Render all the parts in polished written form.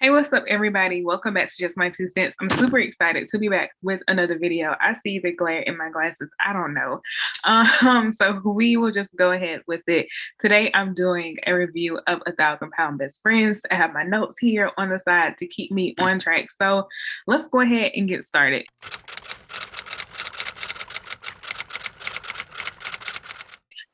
Hey, what's up, everybody? Welcome back to Just My Two Cents. I'm super excited to be back with another video. I see the glare in my glasses. I don't know. So we will just go ahead with it. Today, I'm doing a review of 1,000 Pound Best Friends. I have my notes here on the side to keep me on track. So let's go ahead and get started.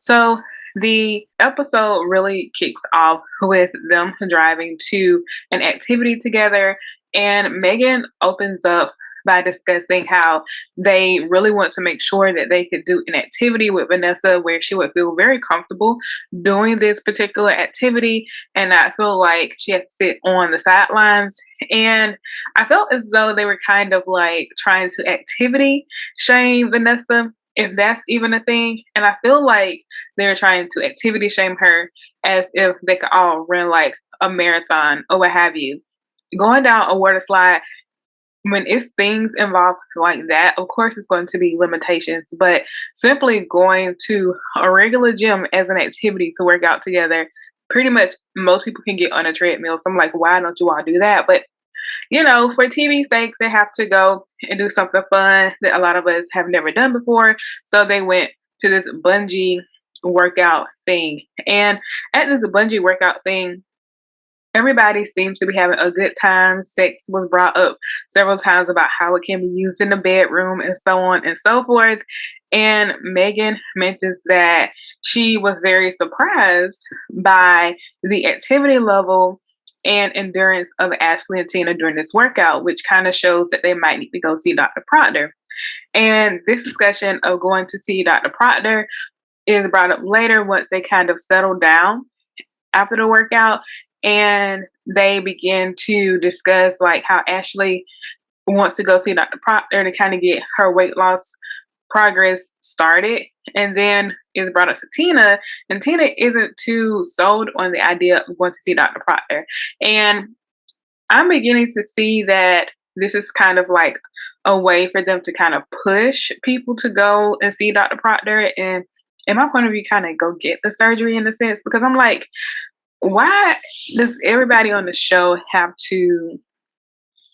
So the episode really kicks off with them driving to an activity together, and Megan opens up by discussing how they really want to make sure that they could do an activity with Vanessa where she would feel very comfortable doing this particular activity and not feel like she has to sit on the sidelines. And I felt as though they were kind of like trying to activity shame Vanessa, if that's even a thing. And I feel like they're trying to activity shame her as if they could all run like a marathon or what have you. Going down a water slide, when it's things involved like that, of course, it's going to be limitations, but simply going to a regular gym as an activity to work out together, pretty much most people can get on a treadmill. So I'm like, why don't you all do that? But for TV sakes, they have to go and do something fun that a lot of us have never done before. So they went to this bungee workout thing. And at this bungee workout thing, everybody seems to be having a good time. Sex was brought up several times about how it can be used in the bedroom and so on and so forth. And Megan mentions that she was very surprised by the activity level and endurance of Ashley and Tina during this workout, which kind of shows that they might need to go see Dr. Proctor. And this discussion of going to see Dr. Proctor is brought up later once they kind of settle down after the workout, and they begin to discuss like how Ashley wants to go see Dr. Proctor to kind of get her weight loss progress started. And then is brought up to Tina, and Tina isn't too sold on the idea of going to see Dr. Proctor. And I'm beginning to see that this is kind of like a way for them to kind of push people to go and see Dr. Proctor and, in my point of view, kind of go get the surgery in a sense, because I'm like, why does everybody on the show have to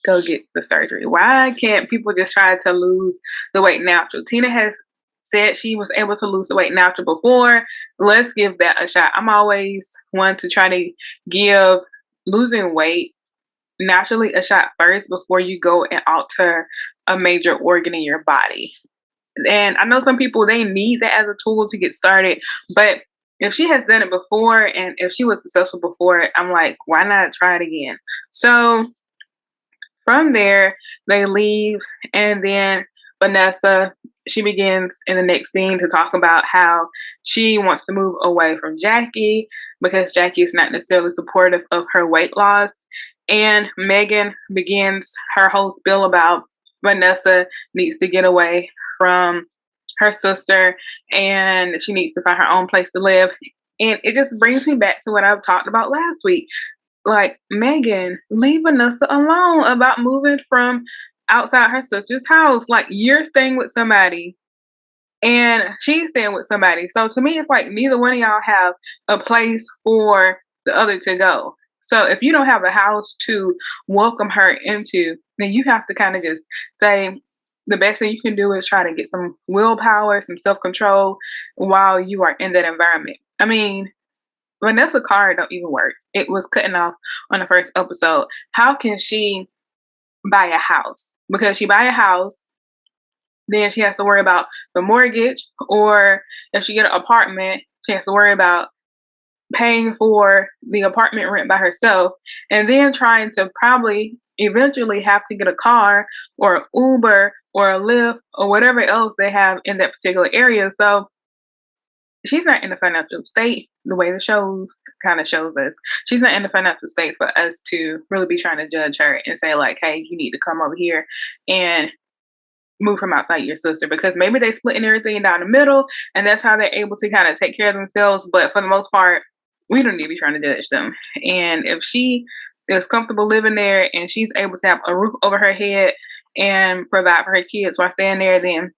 go get the surgery? Why can't people just try to lose the weight natural? Tina has said she was able to lose the weight natural before. Let's give that a shot. I'm always one to try to give losing weight naturally a shot first before you go and alter a major organ in your body. And I know some people, they need that as a tool to get started, but if she has done it before and if she was successful before, I'm like, why not try it again? So from there, they leave, and then Vanessa, she begins in the next scene to talk about how she wants to move away from Jackie because Jackie is not necessarily supportive of her weight loss. And Megan begins her whole spiel about Vanessa needs to get away from her sister and she needs to find her own place to live. And it just brings me back to what I've talked about last week. Like, Megan, leave Vanessa alone about moving from outside her sister's house. Like, you're staying with somebody and she's staying with somebody. So to me, it's like neither one of y'all have a place for the other to go. So if you don't have a house to welcome her into, then you have to kind of just say the best thing you can do is try to get some willpower, some self control while you are in that environment. I mean, Vanessa's car don't even work. It was cutting off on the first episode. How can she buy a house? Because she buy a house, then she has to worry about the mortgage, or if she get an apartment, she has to worry about paying for the apartment rent by herself, and then trying to probably eventually have to get a car or Uber or a Lyft or whatever else they have in that particular area. So she's not in the financial state the way the show kind of shows us. She's not in the financial state for us to really be trying to judge her and say like, hey, you need to come over here and move from outside your sister, because maybe they splitting everything down the middle and that's how they're able to kind of take care of themselves. But for the most part, we don't need to be trying to judge them. And if she is comfortable living there and she's able to have a roof over her head and provide for her kids while staying there, then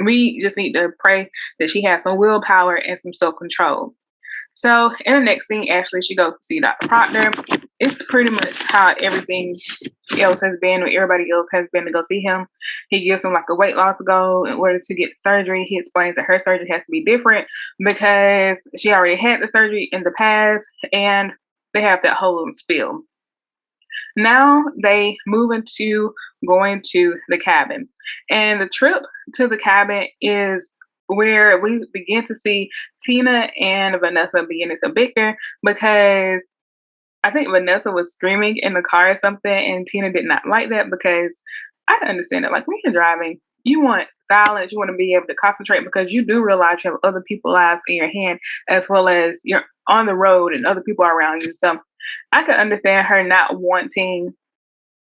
we just need to pray that she has some willpower and some self control. So in the next scene, Ashley, she goes to see Dr. Proctor, it's pretty much how everything else has been, or everybody else has been to go see him. He gives them like a weight loss goal in order to get surgery. He explains that her surgery has to be different because she already had the surgery in the past, and they have that whole spiel. Now they move into going to the cabin. And the trip to the cabin is where we begin to see Tina and Vanessa beginning to bicker because I think Vanessa was screaming in the car or something, and Tina did not like that because I can understand it. Like when you're driving, you want silence, you want to be able to concentrate because you do realize you have other people's lives in your hand as well as you're on the road and other people are around you. So I could understand her not wanting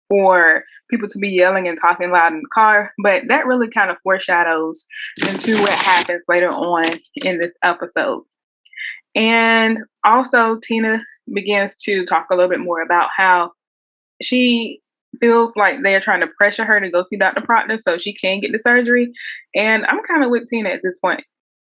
for people to be yelling and talking loud in the car, but that really kind of foreshadows into what happens later on in this episode. And also, Tina begins to talk a little bit more about how she feels like they're trying to pressure her to go see Dr. Proctor so she can get the surgery. And I'm kind of with Tina at this point.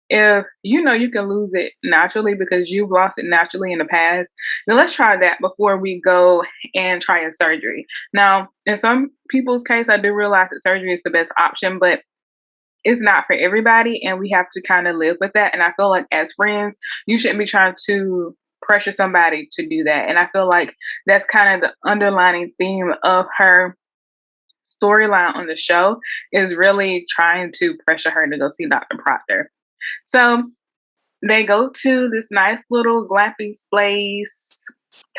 If you know you can lose it naturally because you've lost it naturally in the past, then let's try that before we go and try a surgery. Now, in some people's case, I do realize that surgery is the best option, but it's not for everybody, and we have to kind of live with that. And I feel like as friends, you shouldn't be trying to pressure somebody to do that. And I feel like that's kind of the underlining theme of her storyline on the show is really trying to pressure her to go see Dr. Proctor. So they go to this nice little glampy place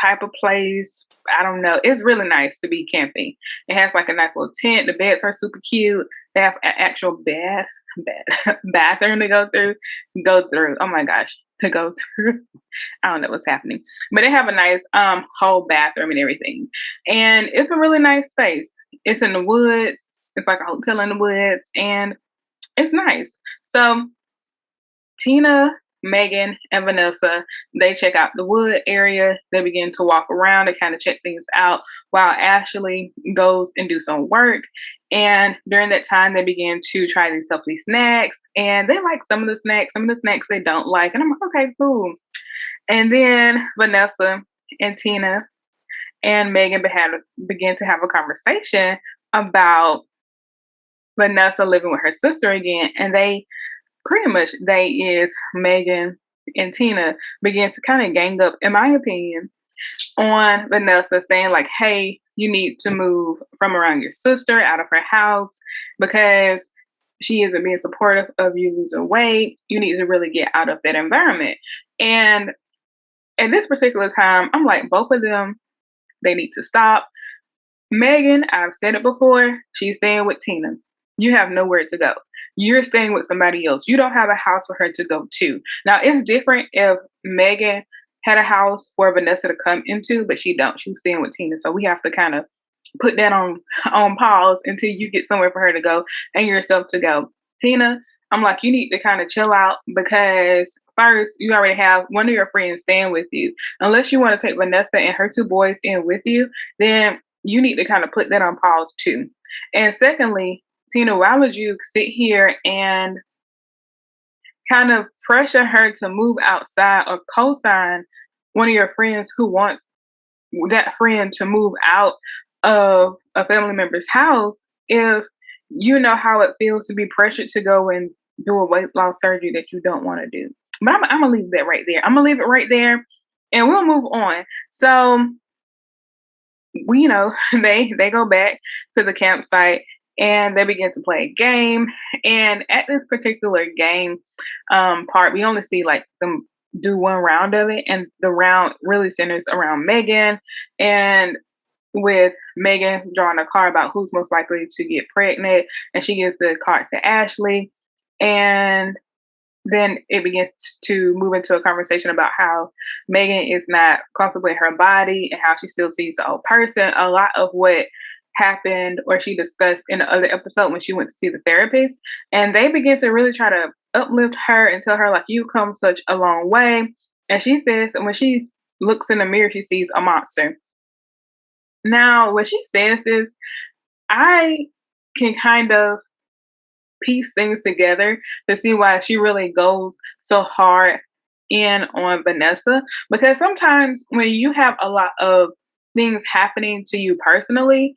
type of place. I don't know. It's really nice to be camping. It has like a nice little tent. The beds are super cute. They have an actual bathroom to go through. Oh my gosh, to go through. I don't know what's happening, but they have a nice whole bathroom and everything, and it's a really nice space. It's in the woods. It's like a hotel in the woods, and it's nice. So Tina, Megan, and Vanessa, they check out the wood area. They begin to walk around and kind of check things out while Ashley goes and do some work. And during that time, they begin to try these healthy snacks. And they like some of the snacks they don't like. And I'm like, okay, cool. And then Vanessa and Tina and Megan begin to have a conversation about Vanessa living with her sister again. And they is Megan and Tina begin to kind of gang up, in my opinion, on Vanessa saying like, hey, you need to move from around your sister out of her house because she isn't being supportive of you losing weight. You need to really get out of that environment. And at this particular time, I'm like, both of them, they need to stop. Megan, I've said it before, she's staying with Tina. You have nowhere to go. You're staying with somebody else. You don't have a house for her to go to. Now, it's different if Megan had a house for Vanessa to come into, but she don't. She's staying with Tina. So we have to kind of put that on pause until you get somewhere for her to go and yourself to go. Tina, I'm like, you need to kind of chill out because first, you already have one of your friends staying with you. Unless you want to take Vanessa and her two boys in with you, then you need to kind of put that on pause too. And secondly, Tina, why would you sit here and kind of pressure her to move outside or co-sign one of your friends who wants that friend to move out of a family member's house if you know how it feels to be pressured to go and do a weight loss surgery that you don't want to do? But I'm gonna leave that right there. I'm gonna leave it right there, and we'll move on. So we, they go back to the campsite and they begin to play a game. And at this particular game part, we only see like them do one round of it, and the round really centers around Megan, and with Megan drawing a card about who's most likely to get pregnant, and she gives the card to Ashley, and then it begins to move into a conversation about how Megan is not comfortable in her body and how she still sees the old person. A lot of what happened or she discussed in the other episode when she went to see the therapist. And they begin to really try to uplift her and tell her, like, you've come such a long way. And she says when she looks in the mirror, she sees a monster. Now, what she says is, I can kind of piece things together to see why she really goes so hard in on Vanessa. Because sometimes when you have a lot of things happening to you personally,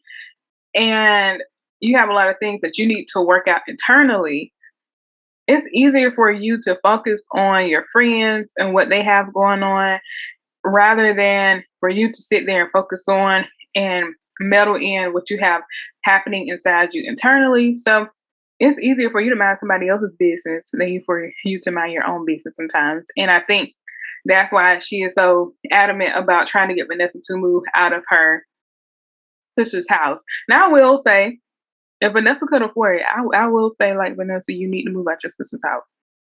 and you have a lot of things that you need to work out internally, it's easier for you to focus on your friends and what they have going on rather than for you to sit there and focus on and meddle in what you have happening inside you internally. So it's easier for you to mind somebody else's business than for you to mind your own business sometimes. And I think that's why she is so adamant about trying to get Vanessa to move out of her sister's house. Now, I will say, if Vanessa could afford it, I will say, like, Vanessa, you need to move out your sister's house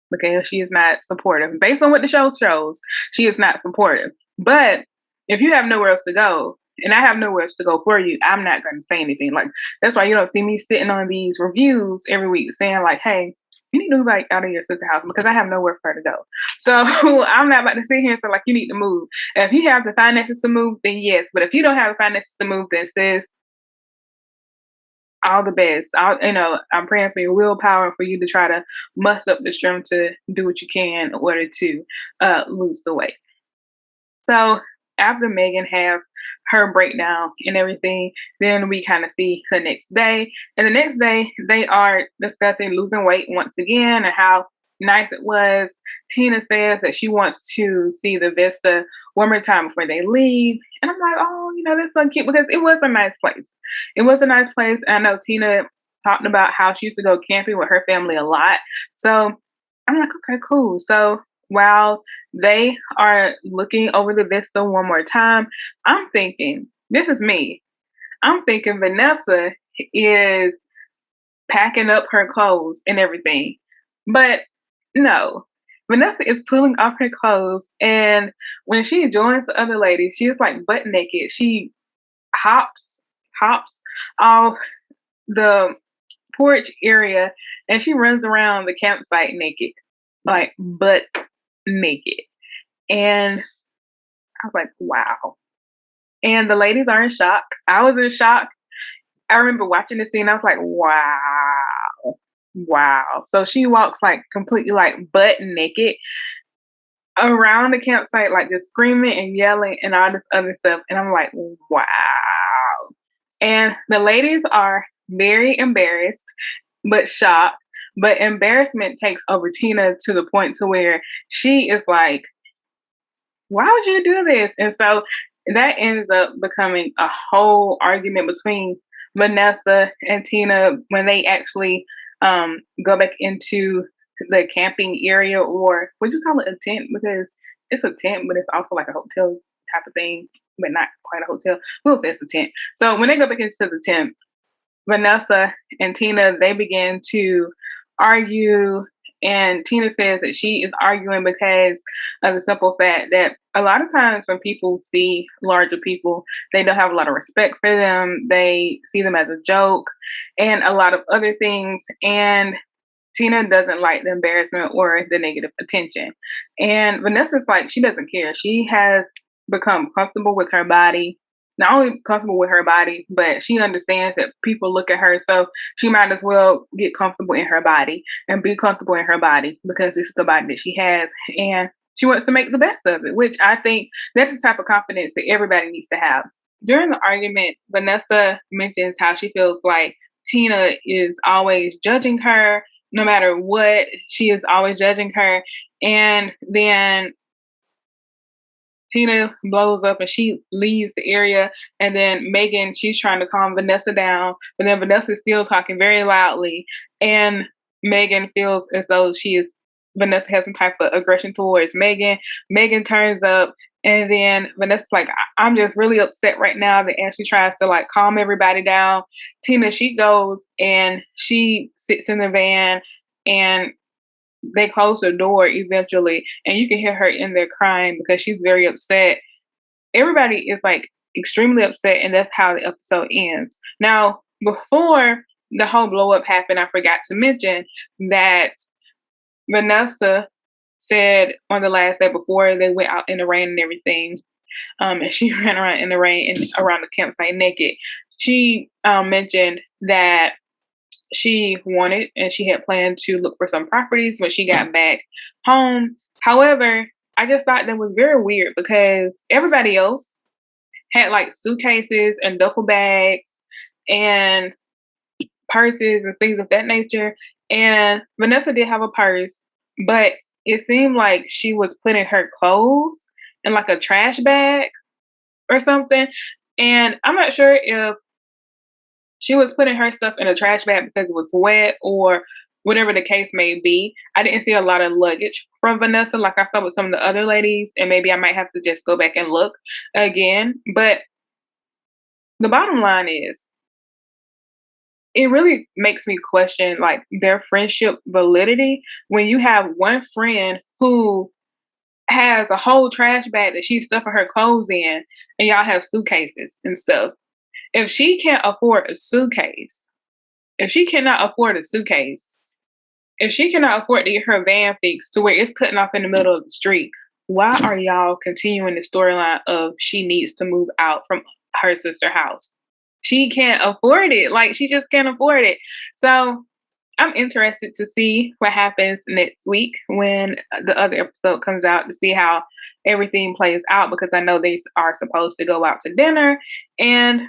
because she is not supportive. Based on what the show shows, she is not supportive. But if you have nowhere else to go, and I have nowhere else to go for you, I'm not going to say anything. Like, that's why you don't see me sitting on these reviews every week saying, like, hey, you need to move out of your sister's house because I have nowhere for her to go. So I'm not about to sit here and say, like, you need to move. And if you have the finances to move, then yes. But if you don't have the finances to move, then sis, all the best. I'm praying for your willpower for you to try to muster up the strength to do what you can in order to lose the weight. So after Megan has her breakdown and everything, then we kind of see the next day. And the next day, they are discussing losing weight once again and how nice it was. Tina says that she wants to see the Vista one more time before they leave. And I'm like, oh, that's so cute because it was a nice place. It was a nice place. I know Tina talked about how she used to go camping with her family a lot. So I'm like, okay, cool. So while they are looking over the vista one more time, I'm thinking, this is me. I'm thinking Vanessa is packing up her clothes and everything. But no, Vanessa is pulling off her clothes. And when she joins the other lady, she's like butt naked. She hops off the porch area and she runs around the campsite naked, like butt naked. And I was like, wow. And the ladies are in shock. I was in shock. I remember watching the scene. I was like, wow. Wow. So she walks like completely like butt naked around the campsite, like just screaming and yelling and all this other stuff. And I'm like, wow. And the ladies are very embarrassed, but shocked. But embarrassment takes over Tina to the point to where she is like, why would you do this? And so that ends up becoming a whole argument between Vanessa and Tina when they actually go back into the camping area, or would you call it a tent? Because it's a tent, but it's also like a hotel type of thing, but not quite a hotel. We'll say it's a tent. So when they go back into the tent, Vanessa and Tina, they begin to argue, and Tina says that she is arguing because of the simple fact that a lot of times when people see larger people, they don't have a lot of respect for them. They see them as a joke and a lot of other things. And Tina doesn't like the embarrassment or the negative attention. And Vanessa's like, she doesn't care. She has become comfortable with her body, not only comfortable with her body, but she understands that people look at her. So she might as well get comfortable in her body and be comfortable in her body because this is the body that she has. And she wants to make the best of it, which I think that's the type of confidence that everybody needs to have. During the argument, Vanessa mentions how she feels like Tina is always judging her. No matter what, she is always judging her. And then Tina blows up and she leaves the area. And then Megan, she's trying to calm Vanessa down. But then Vanessa is still talking very loudly. And Megan feels as though Vanessa has some type of aggression towards Megan. Megan turns up. And then Vanessa's like, I'm just really upset right now. And she tries to like calm everybody down. Tina, she goes and she sits in the van and they close the door eventually. And you can hear her in there crying because she's very upset. Everybody is like extremely upset. And that's how the episode ends. Now, before the whole blow up happened, I forgot to mention that Vanessa said on the last day before they went out in the rain and everything, and she ran around in the rain and around the campsite naked. She mentioned that she wanted and she had planned to look for some properties when she got back home. However, I just thought that was very weird because everybody else had like suitcases and duffel bags and purses and things of that nature. And Vanessa did have a purse, but it seemed like she was putting her clothes in like a trash bag or something. And I'm not sure if she was putting her stuff in a trash bag because it was wet or whatever the case may be. I didn't see a lot of luggage from Vanessa like I saw with some of the other ladies, and maybe I might have to just go back and look again. But the bottom line is, it really makes me question like their friendship validity when you have one friend who has a whole trash bag that she's stuffing her clothes in, and y'all have suitcases and stuff. If she can't afford a suitcase, if she cannot afford a suitcase, if she cannot afford to get her van fixed to where it's cutting off in the middle of the street, why are y'all continuing the storyline of she needs to move out from her sister house? She can't afford it. Like she just can't afford it. So I'm interested to see what happens next week when the other episode comes out to see how everything plays out because I know they are supposed to go out to dinner and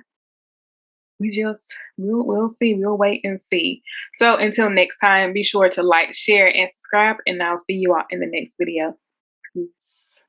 we just we'll see. We'll wait and see. So until next time, be sure to like, share, and subscribe, and I'll see you all in the next video. Peace.